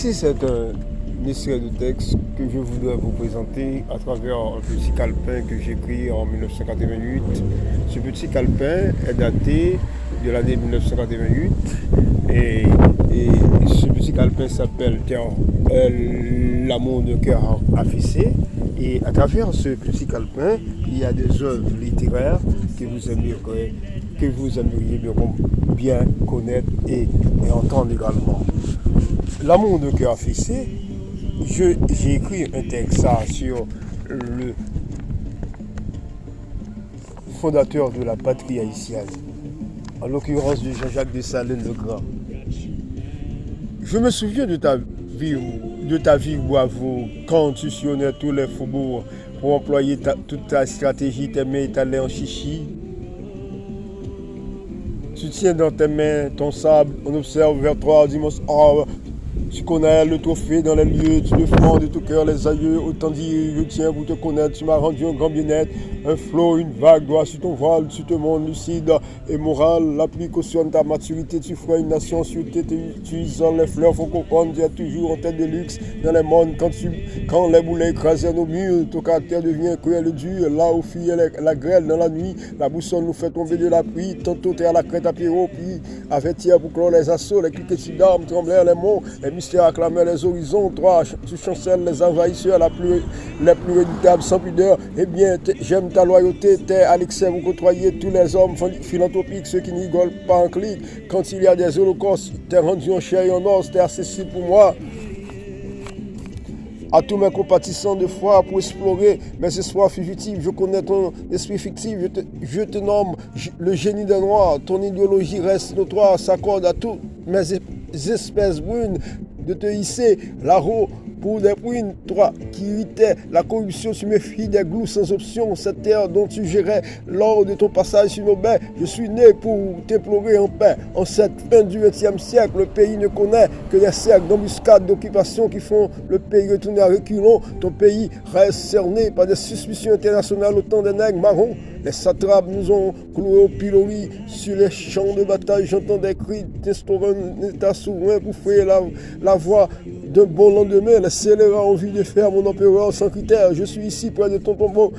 Ici, c'est un extrait de texte que je voudrais vous présenter à travers un petit calepin que j'ai écrit en 1988. Ce petit calepin est daté de l'année 1988 et ce petit calepin s'appelle L'amour de cœur affiché. Et à travers ce petit calepin, il y a des œuvres littéraires que vous aimeriez bien connaître et entendre également. L'amour de cœur affiché, j'ai écrit un texte sur le fondateur de la patrie haïtienne, en l'occurrence de Jean-Jacques Dessalines le Grand. Je me souviens de ta vie bravo quand tu sillonnais tous les faubourgs pour employer toute ta stratégie, t'aimais t'aller en chichi. Tu tiens dans tes mains ton sable, on observe vers toi dimanche. Tu connais le trophée dans les lieux, tu défends de tout cœur les aïeux. Autant dire, je tiens pour te connaître, tu m'as rendu un grand bien-être. Un flot, une vague, doigt sur ton voile, tu te montres lucide et moral. La pluie cautionne ta maturité, tu feras une nation sur tes tu isoles les fleurs, faut comprendre, tu es toujours en tête de luxe dans les mondes. Quand les boulets écrasent nos murs, ton caractère devient cruel et dur. Là où fuit la grêle dans la nuit, la boussole nous fait tomber de la pluie. Tantôt t'es à la crête à Pierrot, puis avec hier pour clore les assauts, les cliquetis d'armes tremblèrent les monts, les mystères acclamaient les horizons. Toi, tu chancelles les envahisseurs, les plus redoutables sans pudeur. Eh bien, j'aime ta loyauté, t'es à l'excès, vous côtoyez tous les hommes philanthropiques, ceux qui n'y rigolent pas en clic. Quand il y a des holocaustes, t'es rendu en chair et en os, t'es accessible pour moi. À tous mes compatissants de foi pour explorer mes espoirs fugitifs, je connais ton esprit fictif, je te nomme le génie des noirs, ton idéologie reste notoire, s'accorde à toutes mes espèces brunes de te hisser là-haut pour des prunes, toi qui irritais la corruption, tu me fies des glous sans option, cette terre dont tu gérais lors de ton passage sur nos baies, je suis né pour t'implorer en paix. En cette fin du XXe siècle, le pays ne connaît que des cercles d'embuscades, d'occupation qui font le pays retourner à reculons. Ton pays reste cerné par des suspicions internationales, autant des nègres marrons. Les satrapes nous ont cloués au pilori sur les champs de bataille. J'entends des cris d'instaurant un état souverain pour frayer la voie d'un bon lendemain. Les scélérats ont envie de faire mon empereur sans critère. Je suis ici près de ton tombeau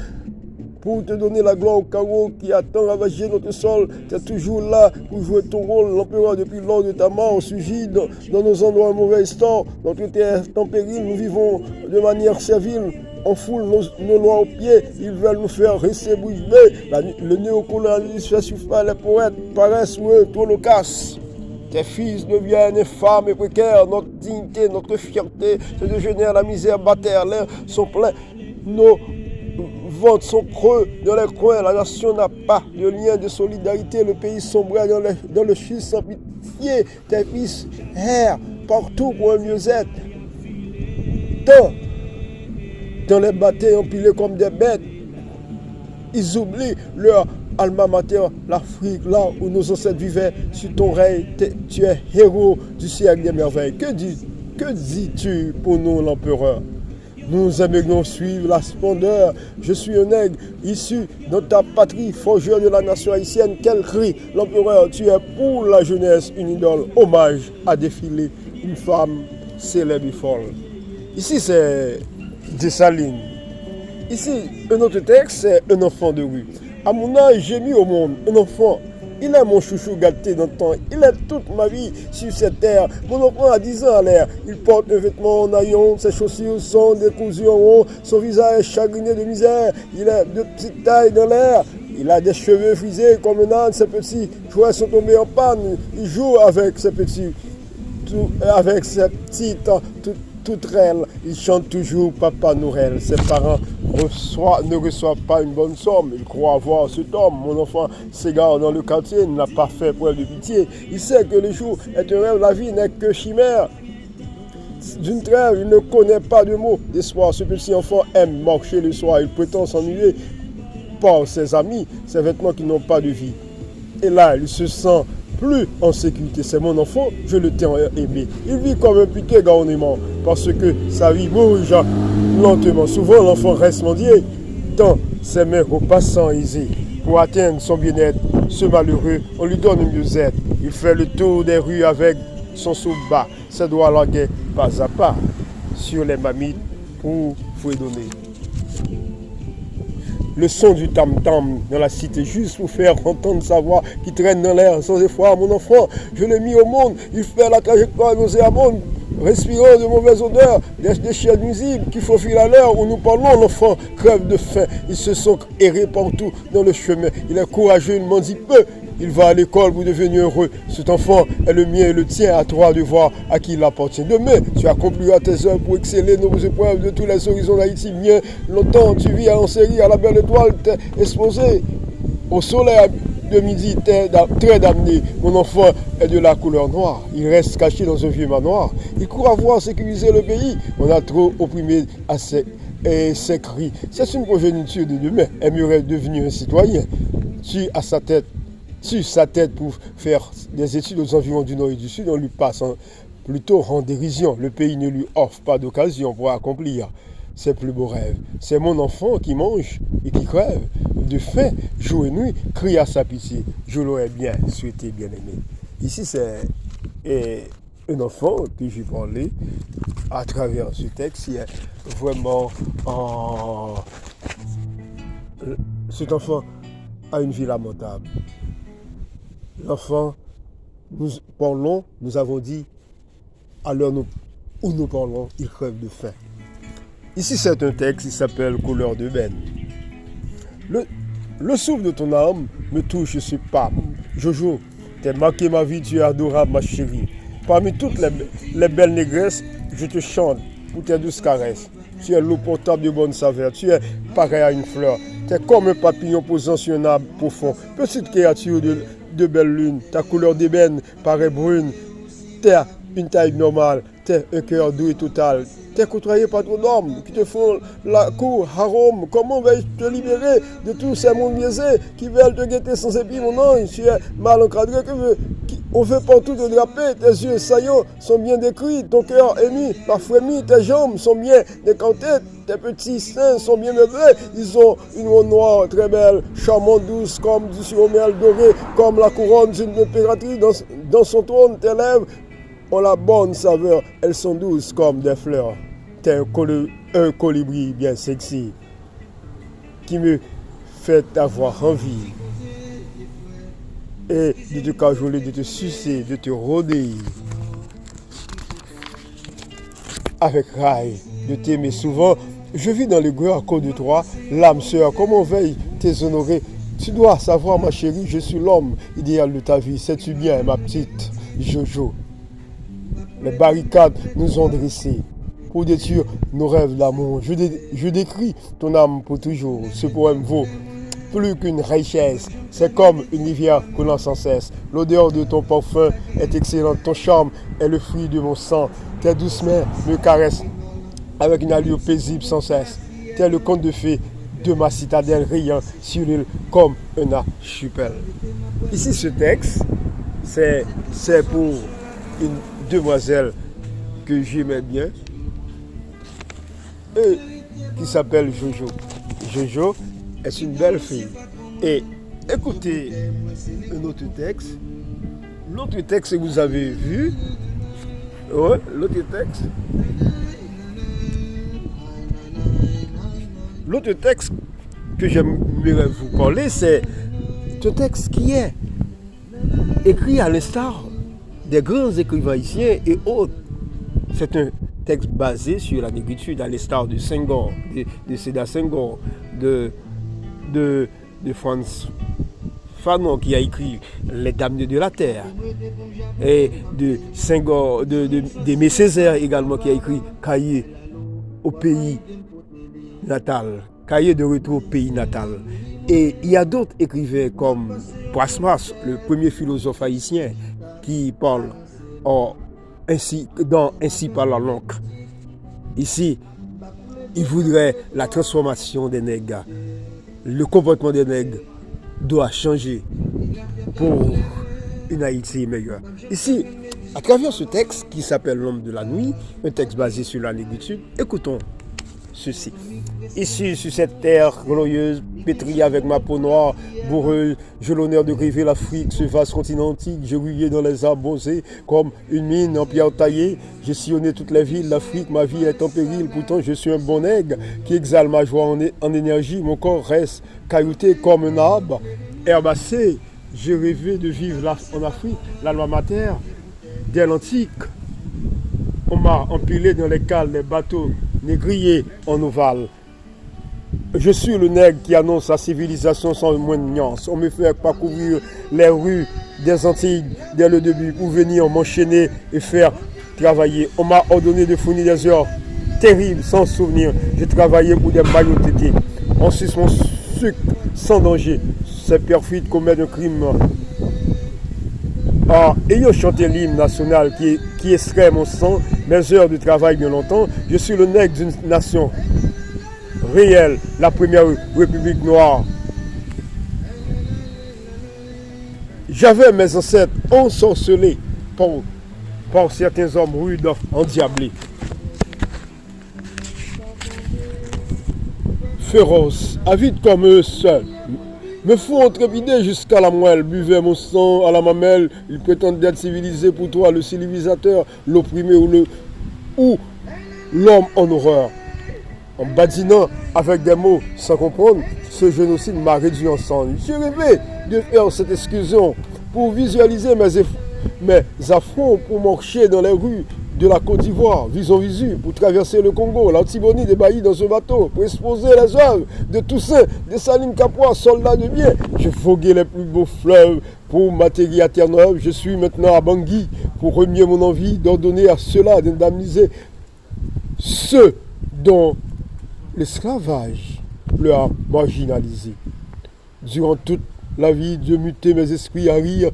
pour te donner la gloire au carreau qui a tant ravagé notre sol. Tu es toujours là pour jouer ton rôle. L'empereur, depuis lors de ta mort, surgit dans nos endroits un mauvais histoire. Notre terre est en péril, nous vivons de manière servile. On foule nos lois aux pieds, ils veulent nous faire rester bouche bée. Le néocolonialisme fait souffrir les poètes, paraissent trop loquaces. Tes fils deviennent infâmes et précaires, notre dignité, notre fierté se dégénère, la misère bat terre, l'air sont pleins, nos ventres sont creux dans les coins, la nation n'a pas de lien de solidarité, le pays sombre dans le schiste sans pitié, tes fils errent partout pour un mieux-être. Dans les batailles empilées comme des bêtes, ils oublient leur alma mater, l'Afrique, là où nos ancêtres vivaient. Sur ton règne, tu es héros du siècle des merveilles. Que dis-tu pour nous, l'empereur? Nous aimerions suivre la splendeur. Je suis un aigle issu de ta patrie, forgeur de la nation haïtienne. Quel cri, l'empereur, tu es pour la jeunesse une idole. Hommage à défiler une femme célèbre et folle. Ici, c'est Dessalines. Ici, un autre texte, c'est un enfant de rue. À mon âge, j'ai mis au monde un enfant. Il est mon chouchou gâté dans le temps. Il est toute ma vie sur cette terre. Mon enfant a 10 ans à l'air. Il porte un vêtement en haillons. Ses chaussures sont décousues en haut. Son visage est chagriné de misère. Il est de petite taille dans l'air. Il a des cheveux frisés comme un âne. Ses petits jouets sont tombés en panne. Il joue avec ses petits. Avec ses petites. Toute reine, il chante toujours Papa Noël. Ses parents ne reçoivent pas une bonne somme. Il croit avoir ce homme. Mon enfant s'égare dans le quartier, il n'a pas fait preuve de pitié. Il sait que le jour est un rêve, la vie n'est que chimère. D'une trêve, il ne connaît pas de mots d'espoir. Ce petit enfant aime marcher le soir. Il prétend s'ennuyer par ses amis, ses vêtements qui n'ont pas de vie. Et là, il se sent plus en sécurité. C'est mon enfant, je le tiens aimé. Il vit comme un piquet garnement parce que sa vie bouge lentement. Souvent, l'enfant reste mendier dans ses mains aux passants aisés. Pour atteindre son bien-être, ce malheureux, on lui donne une mieux-être. Il fait le tour des rues avec sont sous bas, ça doit languer pas à pas sur les mamites pour fredonner. Le son du tam-tam dans la cité juste pour faire entendre sa voix qui traîne dans l'air sans effort. Mon enfant, je l'ai mis au monde, il fait la trajectoire nauséabonde, respirant de mauvaises odeurs, des chiens nuisibles qui faufilent à l'heure où nous parlons. L'enfant crève de faim, ils se sont errés partout dans le chemin. Il est courageux, il mendie peu. Il va à l'école pour devenir heureux. Cet enfant est le mien et le tien. À toi de voir à qui il appartient. Demain, tu accompliras tes œuvres pour exceller nos épreuves de tous les horizons d'Haïti. Bien longtemps, tu vis en série à la belle étoile, t'es exposé au soleil de midi, t'es très damné. Mon enfant est de la couleur noire. Il reste caché dans un vieux manoir. Il court à voir sécuriser le pays. On a trop opprimé à ses cris. C'est une progéniture de demain. Aimerait devenir un citoyen. Tu as sa tête. Sur sa tête pour faire des études aux environs du Nord et du Sud, on lui passe plutôt en dérision. Le pays ne lui offre pas d'occasion pour accomplir ses plus beaux rêves. C'est mon enfant qui mange et qui crève de faim, jour et nuit, crie à sa pitié. Je l'aurais bien souhaité, bien aimé. Ici, c'est un enfant que j'ai parlé à travers ce texte. Il est vraiment cet enfant a une vie lamentable. L'enfant, nous parlons, nous avons dit, à l'heure où nous parlons, il crève de faim. Ici, c'est un texte qui s'appelle Couleur d'ébène. Le souffle de ton âme me touche sur pas. Jojo, t'es marqué ma vie, tu es adorable, ma chérie. Parmi toutes les belles négresses, je te chante pour tes douces caresses. Tu es l'eau potable de bonne saveur, tu es pareil à une fleur. Tu es comme un papillon posant sur un arbre profond. Petite créature de belle lune, ta couleur d'ébène paraît brune. Tu as une taille normale, tu as un cœur doux et total. Tu es côtoyé par trop d'hommes qui te font la cour, harom. Comment vais-je te libérer de tous ces mondes biaisés qui veulent te guetter sans épis, mon ange? Tu es mal encadré, on veut partout te draper. Tes yeux saillants sont bien décrits, ton cœur ému, parfois mis, tes jambes sont bien décantées, tes petits seins sont bien meublés. Ils ont une robe noire très belle, charmante, douce, comme du surmel doré, comme la couronne d'une impératrice dans son trône. Tes lèvres ont la bonne saveur, elles sont douces comme des fleurs. T'es un colibri bien sexy qui me fait avoir envie et de te cajoler, de te sucer, de te rôder avec rail, de t'aimer souvent. Je vis dans le cœur à cause de toi, l'âme sœur, comment veille tes honorer. Tu dois savoir, ma chérie, je suis l'homme idéal de ta vie. Sais-tu bien, ma petite Jojo? Les barricades nous ont dressés pour détruire nos rêves d'amour. Je décris ton âme pour toujours. Ce poème vaut plus qu'une richesse. C'est comme une rivière coulant sans cesse. L'odeur de ton parfum est excellente. Ton charme est le fruit de mon sang. Tes douces mains me caressent avec une allure paisible sans cesse. Tel le conte de fées de ma citadelle riant sur l'île comme un archipel. Ici, ce texte, c'est pour une demoiselle que j'aimais bien et qui s'appelle Jojo. Jojo est une belle fille. Et écoutez un autre texte. L'autre texte que vous avez vu, ouais, l'autre texte que j'aimerais vous parler, c'est un texte qui est écrit à l'instar des grands écrivains haïtiens et autres. C'est un texte basé sur la négritude, à l'instar de Senghor, de Sédar Senghor, de Frantz Fanon qui a écrit Les Damnés de la Terre, et de Senghor, d'Aimé Césaire également qui a écrit Cahier au pays natal, Cahier de retour au pays natal. Et il y a d'autres écrivains comme Proasmas, le premier philosophe haïtien, qui parle ainsi par la l'encre. Ici, il voudrait la transformation des nègres. Le comportement des nègres doit changer pour une Haïti meilleure. Ici, à travers ce texte qui s'appelle L'homme de la nuit, un texte basé sur la négritude, écoutons ceci. Issu sur cette terre glorieuse, pétrie avec ma peau noire, bourreuse, j'ai l'honneur de rêver l'Afrique, ce vaste continent antique. J'ai rouillé dans les arbres bosés comme une mine en pierre taillée. J'ai sillonné toutes les villes d'Afrique, ma vie est en péril. Pourtant, je suis un bon nègre qui exhale ma joie en énergie. Mon corps reste caillouté comme un arbre, herbacé. J'ai rêvé de vivre en Afrique, l'alma mater, dès l'antique. On m'a empilé dans les cales des bateaux négriers en ovale. Je suis le nègre qui annonce la civilisation sans moins de nuances. On me fait parcourir les rues des Antilles dès le début pour venir m'enchaîner et faire travailler. On m'a ordonné de fournir des heures terribles sans souvenir. J'ai travaillé pour des maillots tétés. On suce mon sucre sans danger. Ces perfides commettent un crime. Ayant chanté l'hymne national qui extrait mon sang, mes heures de travail bien longtemps, je suis le nègre d'une nation réelle, la première république noire. J'avais mes ancêtres ensorcelés par certains hommes rudes endiablés. Féroces, avides comme eux seuls, me font trépider jusqu'à la moelle, buvaient mon sang à la mamelle, ils prétendent être civilisés pour toi, le civilisateur, l'opprimé ou l'homme en horreur. En badinant avec des mots sans comprendre, ce génocide m'a réduit en sang. J'ai rêvé de faire cette excursion pour visualiser mes affronts, pour marcher dans les rues de la Côte d'Ivoire, visu, pour traverser le Congo, l'Antibonite des baillis dans un bateau, pour exposer les œuvres de Toussaint, de Saline Capois, soldats de bien. Je voguais les plus beaux fleuves pour m'atterrir à Terre-Neuve. Je suis maintenant à Bangui pour remuer mon envie d'ordonner à ceux-là d'indemniser ceux dont l'esclavage leur a marginalisé. Durant toute la vie, Dieu mutait mes esprits à rire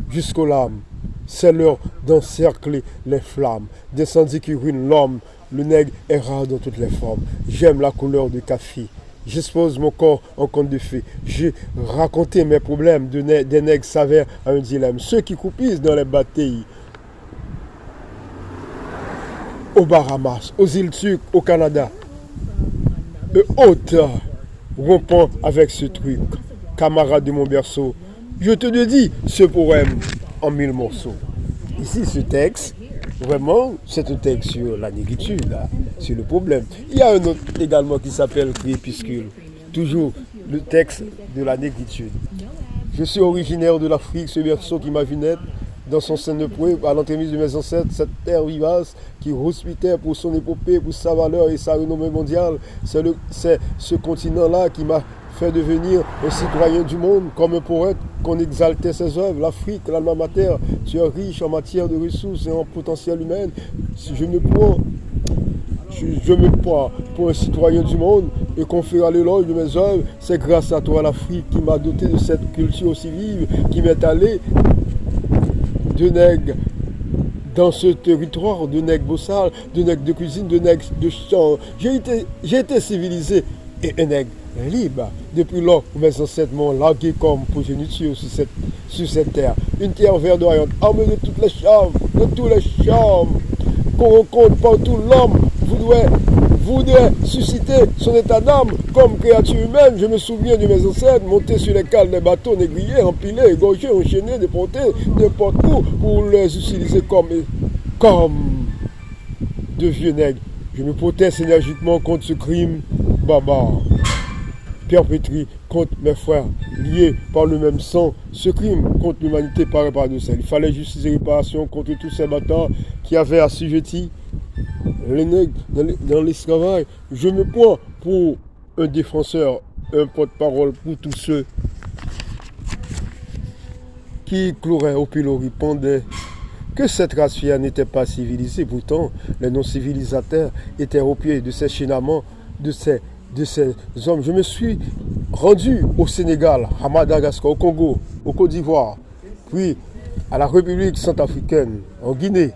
jusqu'aux larmes. C'est l'heure d'encercler les flammes, d'incendie qui ruine l'homme. Le nègre est rare dans toutes les formes. J'aime la couleur de café. J'expose mon corps en conte de fées. J'ai raconté mes problèmes des nègres s'avèrent à un dilemme. Ceux qui coupissent dans les batailles, aux Bahamas, aux îles Turques, au Canada, et autres, rompant avec ce truc, camarade de mon berceau, je te le dis, ce poème en 1000 morceaux. Ici, ce texte, vraiment, c'est un texte sur la négritude, là, sur le problème. Il y a un autre également qui s'appelle Crépuscule, toujours le texte de la négritude. Je suis originaire de l'Afrique, ce berceau qui m'a vu naître dans son sein de preuve, à l'entremise de mes ancêtres, cette terre vivace qui hospitait pour son épopée, pour sa valeur et sa renommée mondiale. C'est ce continent-là qui m'a fait devenir un citoyen du monde, comme un poète qu'on exaltait ses œuvres. L'Afrique, l'alma mater, tu es riche en matière de ressources et en potentiel humain. Si je me prends pour un citoyen du monde et qu'on fera l'éloge de mes œuvres, c'est grâce à toi l'Afrique qui m'a doté de cette culture aussi vive, qui m'est allée de nègres dans ce territoire, de nègres bossales, de nègres de cuisine, de nègres de champ. J'ai été civilisé et un nègre libre depuis lors où mes ancêtres m'ont largué comme progéniture sur cette terre. Une terre verdoyante, armée de toutes les charmes, de tous les charmes qu'on rencontre partout. L'homme voudrait susciter son état d'âme comme créature humaine. Je me souviens de mes ancêtres montés sur les cales des bateaux négriers, empilés, égorgés, enchaînés, déportés n'importe où pour les utiliser comme de vieux nègres. Je me proteste énergiquement contre ce crime barbare, perpétré contre mes frères, liés par le même sang. Ce crime contre l'humanité paraît paradoxal. Il fallait justice et réparation contre tous ces bâtards qui avaient assujetti les nègres dans l'esclavage. Je me prends pour un défenseur, un porte-parole pour tous ceux qui cloueraient au pilori, pendaient que cette race fière n'était pas civilisée. Pourtant, les non-civilisateurs étaient au pied de ces chinaments, de ces hommes. Je me suis rendu au Sénégal, à Madagascar, au Congo, au Côte d'Ivoire, puis à la République centrafricaine, en Guinée,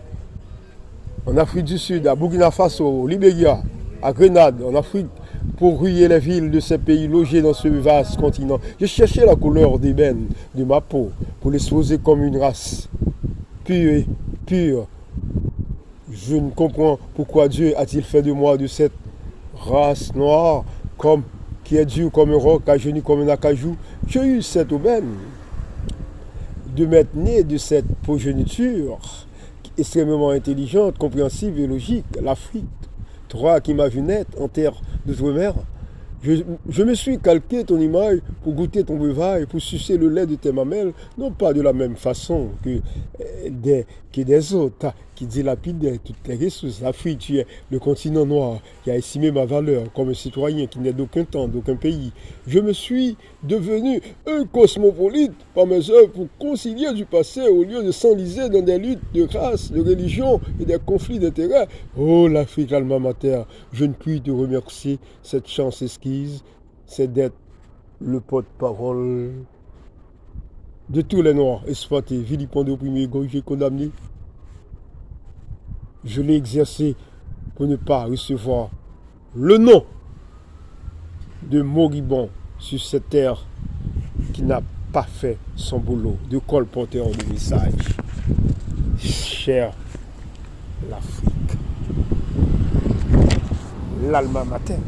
en Afrique du Sud, à Burkina Faso, au Libéria, à Grenade, en Afrique, pour rouiller les villes de ces pays logés dans ce vaste continent. J'ai cherché la couleur d'ébène de ma peau pour l'exposer comme une race pure, Je ne comprends pourquoi Dieu a-t-il fait de moi de cette race noire, comme qui est dur comme un roc, agenouillé comme un acajou. J'ai eu cette aubaine de m'être né de cette progéniture extrêmement intelligente, compréhensive et logique, l'Afrique, toi qui m'as vu naître en terre d'outre-mer. Je me suis calqué ton image pour goûter ton breuvage, pour sucer le lait de tes mamelles, non pas de la même façon que des autres, qui dilapidaient toutes les ressources. L'Afrique, tu es le continent noir qui a estimé ma valeur comme un citoyen qui n'est d'aucun temps, d'aucun pays. Je me suis devenu un cosmopolite par mes œuvres pour concilier du passé au lieu de s'enliser dans des luttes de race, de religion et des conflits d'intérêts. Oh, l'Afrique, alma mater, je ne puis te remercier. Cette chance esquisse, c'est d'être le porte-parole de tous les Noirs exploités, vilipendés, opprimés, égorgés, condamnés. Je l'ai exercé pour ne pas recevoir le nom de moribond sur cette terre qui n'a pas fait son boulot de colporteur de message. Cher l'Afrique, l'alma mater.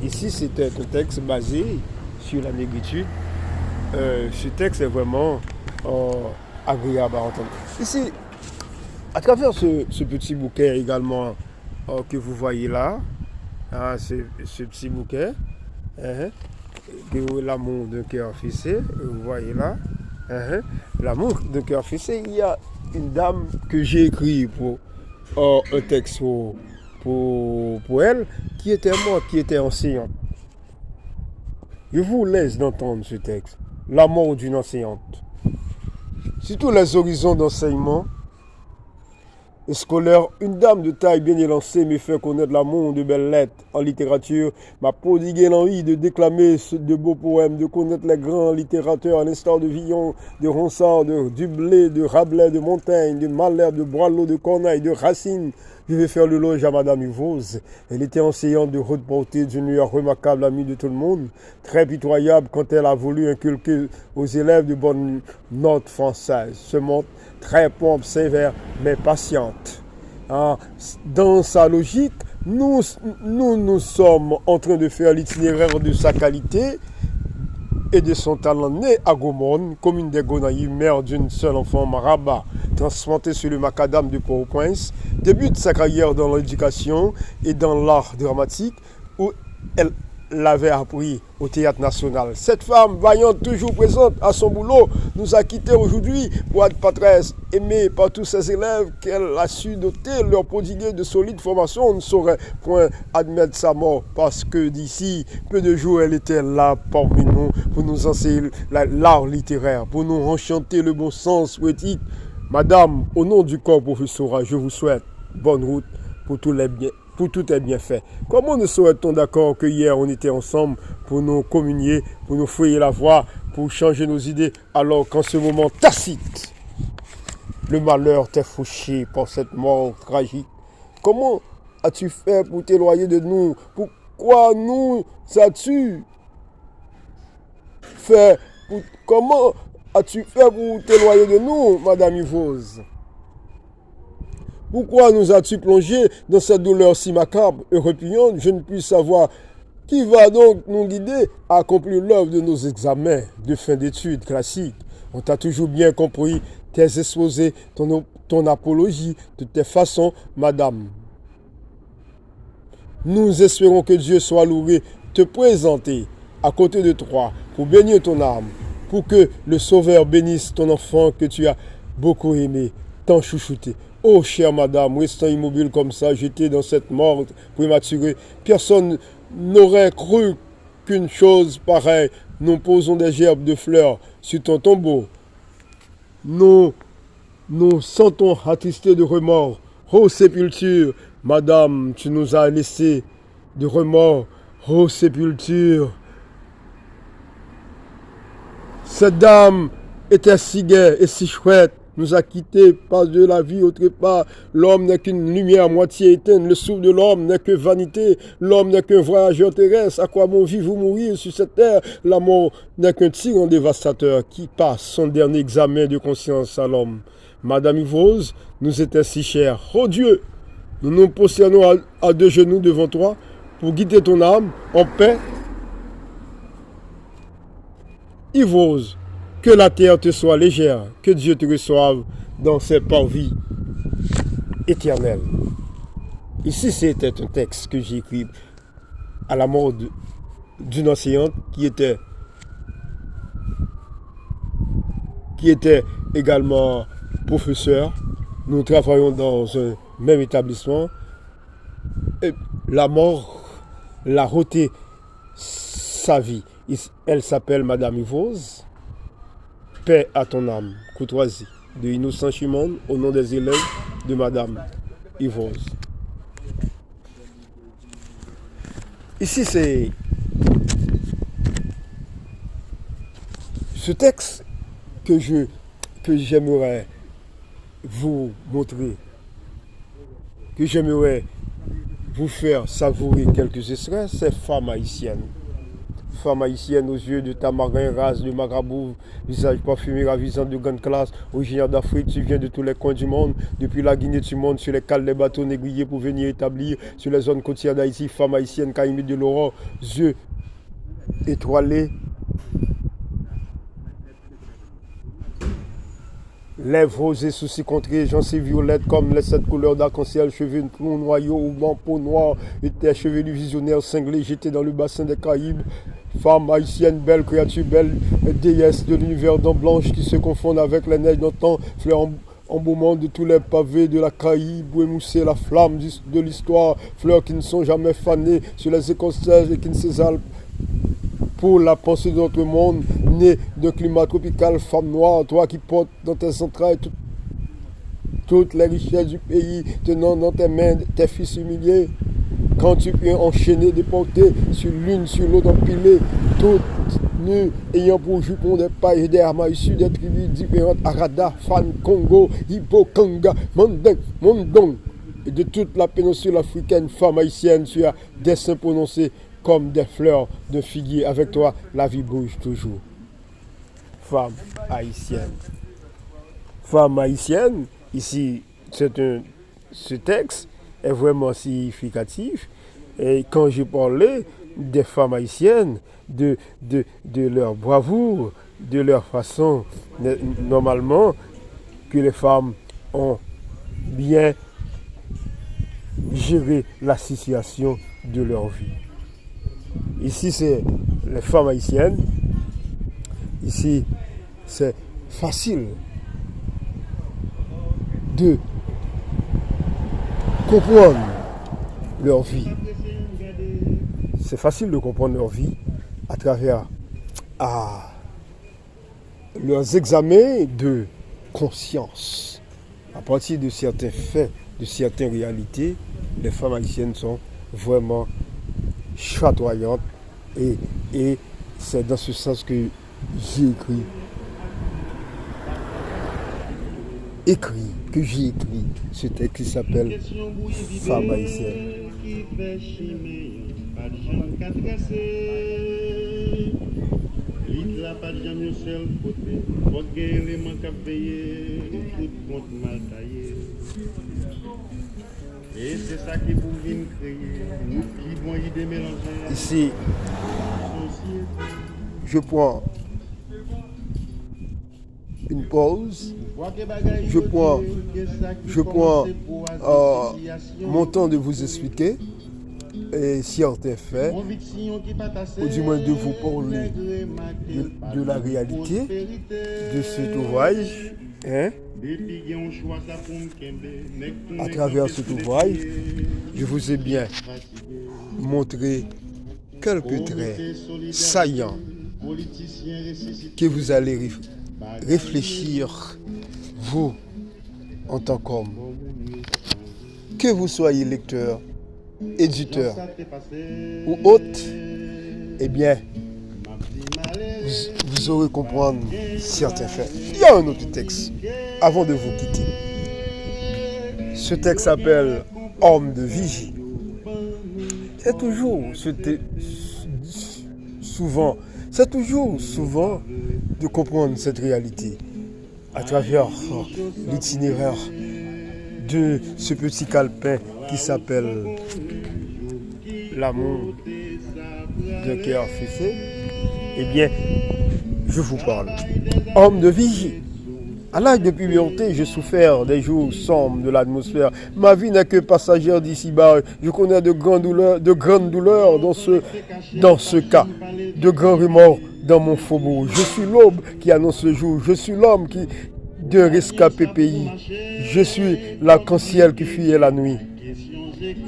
Ici, c'était un texte basé sur la négritude. Ce texte est vraiment agréable à entendre. Ici, à travers ce petit bouquet également que vous voyez là, ce petit bouquet, l'amour d'un cœur fixé, vous voyez là, l'amour d'un cœur fixé, il y a une dame que j'ai écrit pour un texte pour elle, qui était moi, qui était enseignante. Je vous laisse d'entendre ce texte, la mort d'une enseignante. Sur tous les horizons d'enseignement scolaire, une dame de taille bien élancée me fait connaître l'amour de belles lettres en littérature, m'a prodigué l'envie de déclamer de beaux poèmes, de connaître les grands littérateurs à l'instar de Villon, de Ronsard, de Dublé, de Rabelais, de Montaigne, de Malherbe, de Boileau, de Corneille, de Racine. Je vais faire l'éloge à Madame Yvose. Elle était enseignante de haute portée, d'une remarquable amie de tout le monde, très pitoyable quand elle a voulu inculquer aux élèves de bonnes notes françaises. Ce monde très pompe, sévère, mais patiente. Dans sa logique, nous sommes en train de faire l'itinéraire de sa qualité et de son talent né à Gaumont, commune des Gonaïves, mère d'une seule enfant, Maraba, transportée sur le macadam de Port-au-Prince, débute sa carrière dans l'éducation et dans l'art dramatique, où elle l'avait appris au Théâtre National. Cette femme, vaillante, toujours présente à son boulot, nous a quittés aujourd'hui pour être patresse, aimée par tous ses élèves qu'elle a su doter, leur prodiguer de solides formations. On ne saurait point admettre sa mort parce que d'ici peu de jours, elle était là parmi nous pour nous enseigner l'art littéraire, pour nous enchanter le bon sens poétique. Madame, au nom du corps professoral, je vous souhaite bonne route pour tous les biens. Pour tout est bien fait. Comment ne serait-on d'accord que hier on était ensemble pour nous communier, pour nous fouiller la voie, pour changer nos idées, alors qu'en ce moment tacite, le malheur t'est fauché par cette mort tragique. Comment as-tu fait pour t'éloigner de nous? Pourquoi nous as-tu fait? Comment as-tu fait pour t'éloigner de nous, Madame Yvose? Pourquoi nous as-tu plongé dans cette douleur si macabre et repugnante? Je ne puis savoir. Qui va donc nous guider à accomplir l'œuvre de nos examens de fin d'études classiques? On t'a toujours bien compris, tes exposés, ton apologie, de tes façons, Madame. Nous espérons que Dieu soit loué, te présenter à côté de toi pour bénir ton âme, pour que le Sauveur bénisse ton enfant que tu as beaucoup aimé, tant chouchouté. Oh, chère madame, restant immobile comme ça, jeté dans cette mort prématurée, personne n'aurait cru qu'une chose pareille. Nous posons des gerbes de fleurs sur ton tombeau. Nous sentons attristés de remords. Oh, sépulture, madame, tu nous as laissé de remords. Oh, sépulture. Cette dame était si gaie et si chouette. Nous a quittés pas de la vie autre part. L'homme n'est qu'une lumière à moitié éteinte. Le souffle de l'homme n'est que vanité. L'homme n'est qu'un voyageur terrestre. À quoi bon vivre ou mourir sur cette terre? La mort n'est qu'un tyran dévastateur qui passe son dernier examen de conscience à l'homme. Madame Yves-Rose nous est ainsi chère. Oh Dieu, nous nous prosternons à deux genoux devant toi pour guider ton âme en paix. Yves-Rose, que la terre te soit légère, que Dieu te reçoive dans ses parvis éternels. Ici, c'était un texte que j'ai écrit à la mort d'une enseignante qui était également professeur. Nous travaillons dans un même établissement. Et la mort l'a ôté sa vie. Elle s'appelle Madame Yves-Rose. Paix à ton âme, courtoisie. De Innocent Chimone, au nom des élèves de Madame Yves-Rose. Ici, c'est ce texte que j'aimerais vous montrer, que j'aimerais vous faire savourer quelques extraits, c'est Femme haïtienne. Femme haïtienne aux yeux de tamarin, race de marabout, visage parfumé, ravisant de grande classe, originaire d'Afrique, tu viens de tous les coins du monde, depuis la Guinée du monde, sur les cales des bateaux négriers pour venir établir sur les zones côtières d'Haïti. Femme haïtienne, caïmie de l'aurore, yeux étoilés, lèvres rosées, soucis contrés, gencives violettes comme les 7 couleurs d'arc-en-ciel, cheveux plomb noyau ou blanc, peau noire, étaient chevelu visionnaire, cinglé, jeté dans le bassin des Caraïbes. Femme haïtienne, belle créature, belle déesse de l'univers dents blanches qui se confondent avec les neiges d'antan, fleurs embaumant de tous les pavés de la Caraïbe où émousser la flamme de l'histoire, fleurs qui ne sont jamais fanées sur les écossaises et qui ne s'exhalent pour la pensée de notre monde, né d'un climat tropical, femme noire, toi qui portes dans tes entrailles toutes les richesses du pays, tenant dans tes mains tes fils humiliés. Quand tu viens enchaîner, déporter sur l'une, sur l'autre, empilée, toutes nues, ayant pour jupon des pailles et des armes issues des tribus différentes, Arada, Fan, Congo, Ibo, Kanga, Mandeng, Mondong, et de toute la péninsule africaine, femme haïtienne, tu as des seins prononcés comme des fleurs de figuier. Avec toi, la vie bouge toujours. Femme haïtienne. Femme haïtienne, ici, ce texte est vraiment significatif. Et quand je parlais des femmes haïtiennes, de leur bravoure, de leur façon, normalement, que les femmes ont bien géré la situation de leur vie. Ici, c'est les femmes haïtiennes. Ici, c'est facile de comprendre leur vie. C'est facile de comprendre leur vie à travers leurs examens de conscience. À partir de certains faits, de certaines réalités, les femmes haïtiennes sont vraiment chatoyantes et c'est dans ce sens que j'ai écrit ce texte qui s'appelle Femme haïtienne. Ici, je prends une pause, je prends mon temps de vous expliquer et certains faits, ou du moins de vous parler de la réalité de cet ouvrage. À travers cet ouvrage, je vous ai bien montré quelques traits saillants que vous allez réfléchir, vous, en tant qu'homme. Que vous soyez lecteur, éditeur ou hôte, eh bien, vous aurez comprendre certains faits. Il y a un autre texte, avant de vous quitter. Ce texte s'appelle « Homme de vigie ». C'est toujours souvent de comprendre cette réalité. à travers l'itinéraire de ce petit calepin qui s'appelle l'amour d'un cœur fixé, eh bien, je vous parle. Homme de vigie. À l'âge de puberté, j'ai souffert des jours sombres de l'atmosphère. Ma vie n'est que passagère d'ici-bas. Je connais de grandes douleurs dans ce cas, de grands remords dans mon faubourg. Je suis l'aube qui annonce le jour. Je suis l'homme d'un rescapé pays. Je suis l'arc-en-ciel qui fuyait la nuit.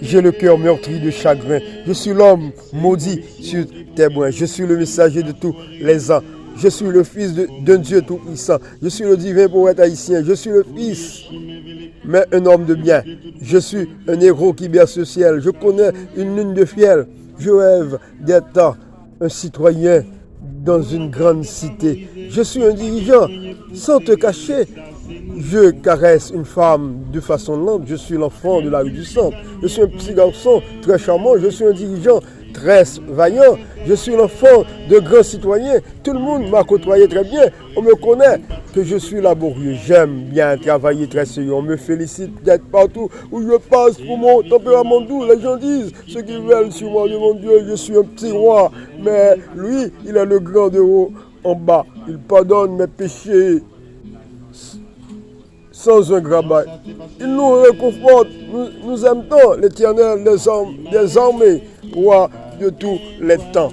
J'ai le cœur meurtri de chagrin. Je suis l'homme maudit sur tes brins. Je suis le messager de tous les ans. Je suis le fils d'un Dieu tout-puissant. Je suis le divin poète haïtien. Je suis le fils, mais un homme de bien. Je suis un héros qui berce le ciel. Je connais une lune de fiel. Je rêve d'être un citoyen dans une grande cité. Je suis un dirigeant. Sans te cacher, je caresse une femme de façon lente. Je suis l'enfant de la rue du centre. Je suis un petit garçon très charmant. Je suis un dirigeant très vaillant. Je suis l'enfant de grands citoyens. Tout le monde m'a côtoyé très bien. On me connaît que je suis laborieux. J'aime bien travailler très sérieux. On me félicite d'être partout où je passe pour mon tempérament doux. Les gens disent ce qu'ils veulent sur moi de mon Dieu. Je suis un petit roi. Mais lui, il est le grand de haut en bas. Il pardonne mes péchés sans un grabat. Il nous réconforte. Nous aime tant l'Éternel des armées, roi de tous les temps.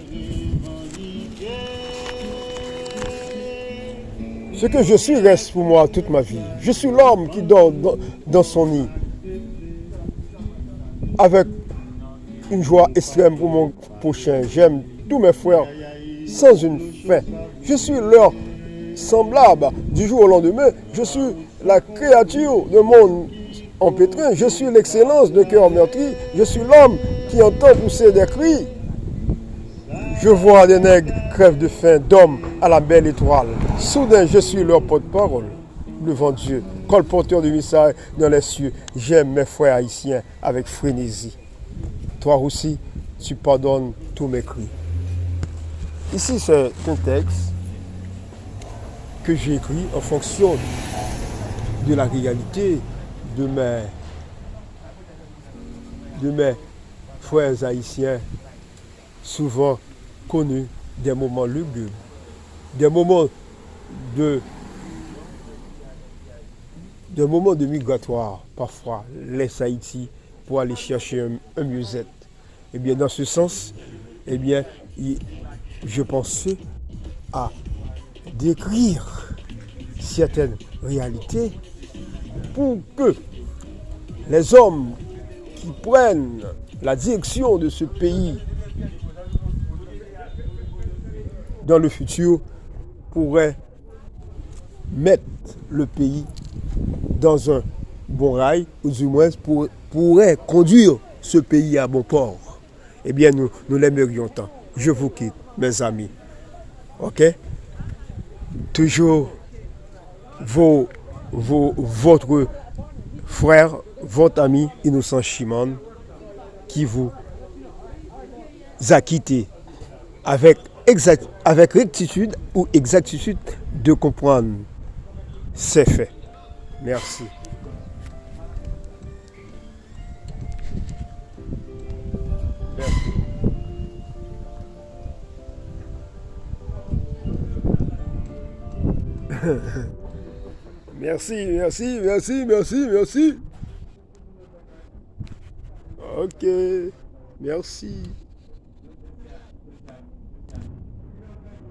Ce que je suis reste pour moi toute ma vie. Je suis l'homme qui dort dans son nid avec une joie extrême pour mon prochain. J'aime tous mes frères sans une fin. Je suis leur semblable du jour au lendemain. Je suis la créature de monde empêtré. Je suis l'excellence de cœur meurtri. Je suis l'homme qui entend pousser des cris. Je vois des nègres crèvent de faim, d'hommes à la belle étoile. Soudain, je suis leur porte-parole devant Dieu, colporteur du message dans les cieux. J'aime mes frères haïtiens avec frénésie. Toi aussi, tu pardonnes tous mes cris. Ici, c'est un texte que j'ai écrit en fonction de la réalité de mes frères haïtiens, souvent connus des moments lugubres, des moments de migratoire, parfois, laissent Haïti pour aller chercher un mieux-être. Eh bien, dans ce sens, eh bien, je pensais à décrire certaines réalités pour que les hommes qui prennent la direction de ce pays dans le futur pourraient mettre le pays dans un bon rail, ou du moins pourraient conduire ce pays à bon port. Eh bien, nous l'aimerions tant. Je vous quitte, mes amis. OK? Toujours votre frère, votre ami Innocent Chimone, qui vous a quitté avec rectitude ou exactitude de comprendre ces faits. Merci. Merci. OK. Merci.